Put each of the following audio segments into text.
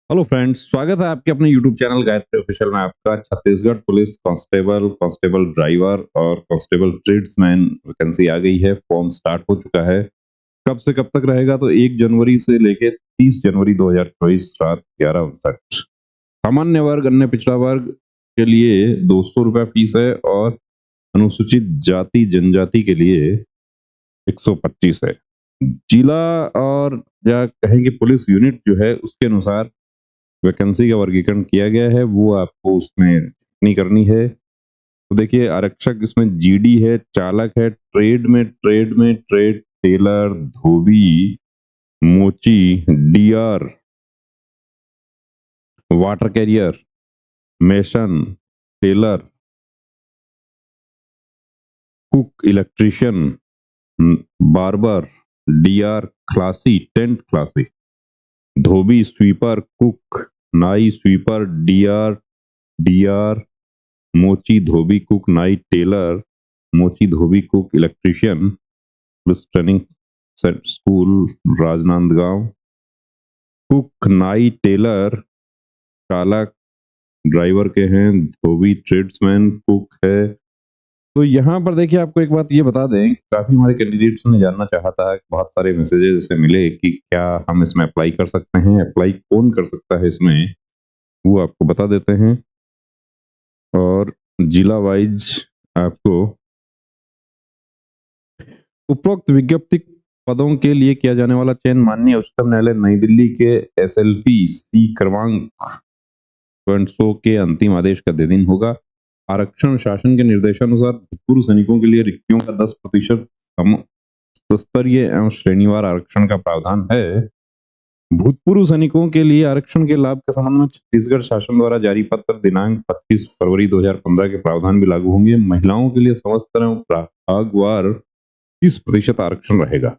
Hello friends, स्वागत है आपके अपने यूट्यूब चैनल गायत्री ऑफिशियल में। आपका Chhattisgarh police constable, constable driver और कांस्टेबल ट्रेड्समैन वैकेंसी आ गई है। फॉर्म स्टार्ट हो चुका है। कब से कब तक रहेगा? तो 1 जनवरी से लेके 30 जनवरी 2024 रात 11:59। सामान्य वर्ग, अन्य पिछड़ा वर्ग के लिए 200 रुपया फीस है और अनुसूचित जाति जनजाति के लिए 125 है। जिला और या कहेंगे पुलिस यूनिट जो है उसके अनुसार वैकेंसी का वर्गीकरण किया गया है, वो आपको उसमें टिप्पणी करनी है। तो देखिए, आरक्षक इसमें जीडी है, चालक है, trade tailor, dhobi, mochi, DR, water carrier, mason, tailor, cook, electrician, barber, DR khalasi, tent khalasi, dhobi, sweeper, cook, nai, sweeper, DR, DR, mochi, dhobi, cook, nai, tailor, mochi, dhobi, cook, electrician, police training school, Rajnandgaon, cook, nai, tailor, चालक ड्राइवर के हैं, धोबी ट्रेड्समैन, कुक है। तो यहाँ पर देखिए, आपको एक बात ये बता दें, काफी हमारे कैंडिडेट्स ने जानना चाहा था, बहुत सारे मैसेजेस ऐसे मिले कि क्या हम इसमें अप्लाई कर सकते हैं, अप्लाई कौन कर सकता है इसमें, वो आपको बता देते हैं। और जिला वाइज आपको उपरोक्त विज्ञप्ति पदों के लिए किया जाने वाला चयन माननीय उच्चतम न्यायालय नई दिल्ली के एसएलपी सी क्रमांक 100 के अंतिम आदेश का दिन होगा। आरक्षण शासन के निर्देशानुसार भूतपूर्व सैनिकों के लिए रिक्तियों का 10% स्तरीय एवं श्रेणीवार आरक्षण का प्रावधान है। भूतपूर्व सैनिकों के लिए आरक्षण के लाभ के संबंध में छत्तीसगढ़ शासन द्वारा जारी पत्र दिनांक 25 फरवरी 2015 के प्रावधान भी लागू होंगे। महिलाओं के लिए समस्त एवं प्रभागवार 30% आरक्षण रहेगा।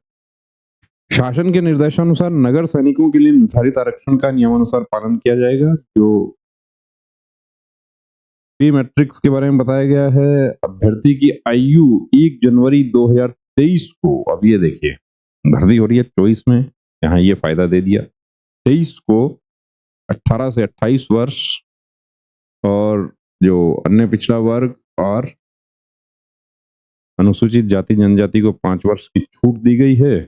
शासन के निर्देशानुसार नगर सैनिकों के लिए निर्धारित आरक्षण का नियमानुसार पालन किया जाएगा। जो प्री मैट्रिक्स के बारे में बताया गया है, अभ्यर्थी की आयु 1 जनवरी 2023 को, अब ये देखिए भर्ती हो रही है 24 में, यहाँ ये फायदा दे दिया, 23 को 18 से 28 वर्ष, और जो अन्य पिछड़ा वर्ग और अनुसूचित जाति जनजाति को 5 वर्ष की छूट दी गई है।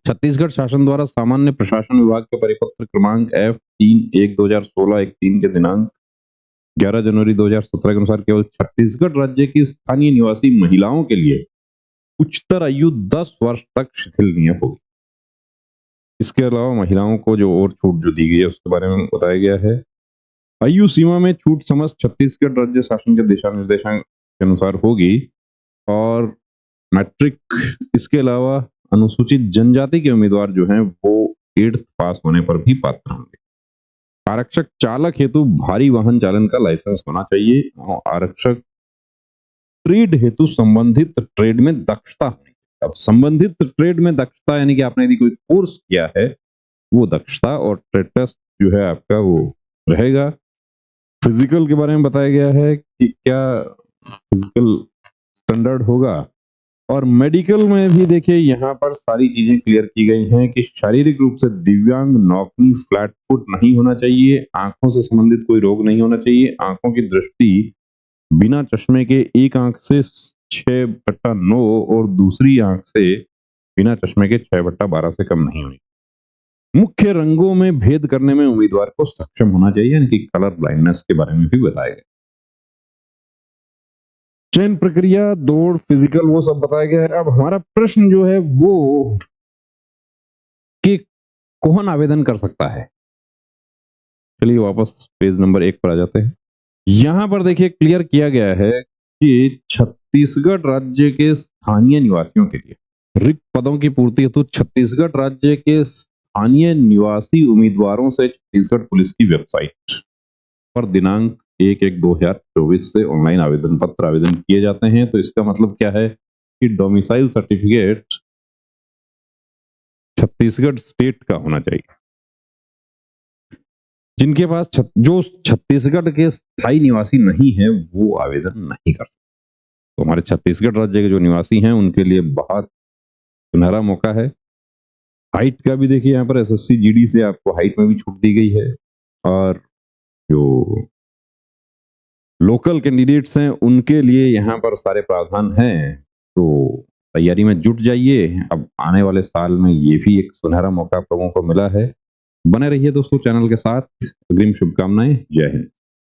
छत्तीसगढ़ शासन द्वारा सामान्य प्रशासन विभाग के परिपत्र क्रमांक F31/2016 1/3 के दिनांक 11 जनवरी 2017 के अनुसार केवल छत्तीसगढ़ राज्य की स्थानीय निवासी महिलाओं के लिए उच्चतर आयु 10 वर्ष तक शिथिलनीय होगी। इसके अलावा महिलाओं को जो और छूट जो दी गई है उसके बारे में बताया गया है। आयु सीमा में छूट समस्त छत्तीसगढ़ राज्य शासन के दिशा निर्देशों के अनुसार होगी। और मैट्रिक, इसके अलावा अनुसूचित जनजाति के उम्मीदवार जो हैं वो 8th पास होने पर भी पात्र होंगे। आरक्षक चालक हेतु भारी वाहन चालन का लाइसेंस होना चाहिए और आरक्षक ट्रेड हेतु संबंधित ट्रेड में दक्षता होनी चाहिए। अब संबंधित ट्रेड में दक्षता यानी कि आपने यदि कोई कोर्स किया है वो दक्षता, और ट्रेड टेस्ट जो है आपका वो रहेगा। फिजिकल के बारे में बताया गया है कि क्या फिजिकल स्टैंडर्ड होगा। और मेडिकल में भी देखिए यहाँ पर सारी चीजें क्लियर की गई हैं कि शारीरिक रूप से दिव्यांग, नौकनी, फ्लैट फुट नहीं होना चाहिए, आंखों से संबंधित कोई रोग नहीं होना चाहिए, आंखों की दृष्टि बिना चश्मे के एक आंख से 6/9 और दूसरी आंख से बिना चश्मे के 6/12 से कम नहीं हुई। मुख्य रंगों में भेद करने में उम्मीदवार को सक्षम होना चाहिए, यानी कि कलर ब्लाइंडनेस के बारे में भी बताया गया। चयन प्रक्रिया, दौड़, फिजिकल, वो सब बताया गया है। अब हमारा प्रश्न जो है वो कि कौन आवेदन कर सकता है। चलिए वापस पेज नंबर 1 पर आ जाते हैं। यहां पर देखिए क्लियर किया गया है कि छत्तीसगढ़ राज्य के स्थानीय निवासियों के लिए रिक्त पदों की पूर्ति हेतु छत्तीसगढ़ राज्य के स्थानीय निवासी उम्मीदवारों से छत्तीसगढ़ पुलिस की वेबसाइट पर दिनांक 1/1/2024 से ऑनलाइन आवेदन पत्र आवेदन किए जाते हैं। तो इसका मतलब क्या है कि डोमिसाइल सर्टिफिकेट छत्तीसगढ़ स्टेट का होना चाहिए। जिनके पास जो छत्तीसगढ़ के स्थायी निवासी नहीं है वो आवेदन नहीं कर सकते। तो हमारे छत्तीसगढ़ राज्य के जो निवासी हैं उनके लिए बहुत सुनहरा मौका है। हाइट का भी देखिए यहाँ पर एसएससी जीडी से आपको हाइट में भी छूट दी गई है, और जो लोकल कैंडिडेट्स हैं उनके लिए यहाँ पर सारे प्रावधान हैं। तो तैयारी में जुट जाइए, अब आने वाले साल में ये भी एक सुनहरा मौका आप लोगों को मिला है। बने रहिए दोस्तों चैनल के साथ। अग्रिम शुभकामनाएं। जय हिंद।